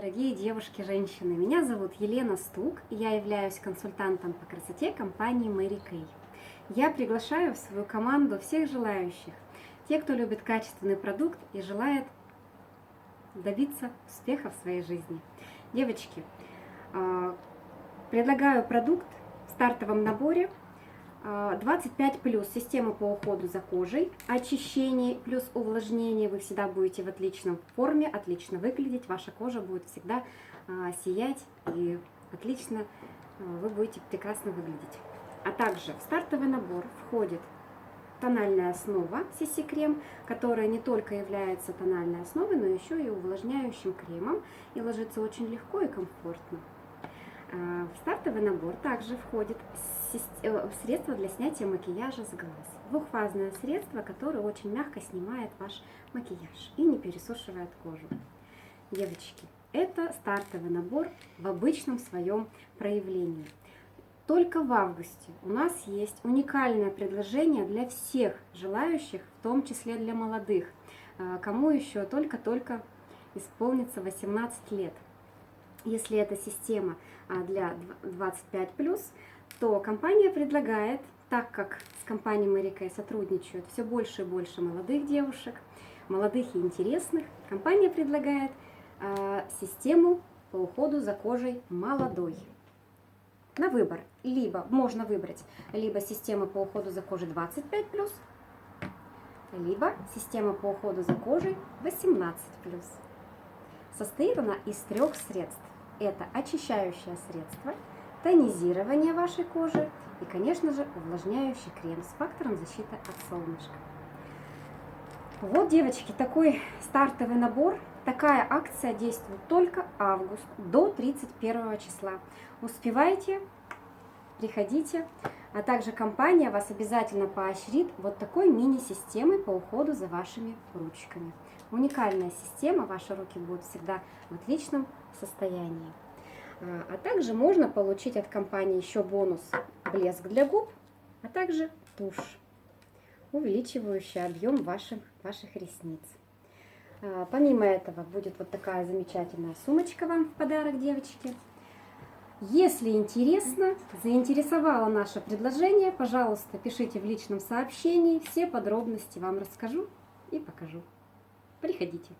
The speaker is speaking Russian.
Дорогие девушки, женщины, меня зовут Елена Стук, и я являюсь консультантом по красоте компании Mary Kay. Я приглашаю в свою команду всех желающих, тех, кто любит качественный продукт и желает добиться успеха в своей жизни. Девочки, предлагаю продукт в стартовом наборе 25+, система по уходу за кожей, очищение плюс увлажнение. Вы всегда будете в отличном форме, отлично выглядеть, ваша кожа будет всегда сиять и отлично вы будете прекрасно выглядеть. А также в стартовый набор входит тональная основа CC крем, которая не только является тональной основой, но еще и увлажняющим кремом и ложится очень легко и комфортно. В стартовый набор также входит средство для снятия макияжа с глаз. Двухфазное средство, которое очень мягко снимает ваш макияж и не пересушивает кожу. Девочки, это стартовый набор в обычном своем проявлении. Только в августе у нас есть уникальное предложение для всех желающих, в том числе для молодых, кому еще только-только исполнится 18 лет. Если это система для 25+, то компания предлагает, так как с компанией Mary Kay сотрудничают все больше и больше молодых девушек, молодых и интересных, компания предлагает систему по уходу за кожей молодой. На выбор, либо можно выбрать либо систему по уходу за кожей 25+, либо система по уходу за кожей 18+. Состоит она из 3 средств. Это очищающее средство, тонизирование вашей кожи и, конечно же, увлажняющий крем с фактором защиты от солнышка. Вот, девочки, такой стартовый набор. Такая акция действует только август до 31 числа. Успевайте, приходите. А также компания вас обязательно поощрит вот такой мини-системой по уходу за вашими ручками. Уникальная система, ваши руки будут всегда в отличном состоянии. А также можно получить от компании еще бонус блеск для губ, а также тушь, увеличивающий объем ваших ресниц. Помимо этого будет вот такая замечательная сумочка вам в подарок, девочки. Если интересно, заинтересовало наше предложение, пожалуйста, пишите в личном сообщении, все подробности вам расскажу и покажу. Приходите.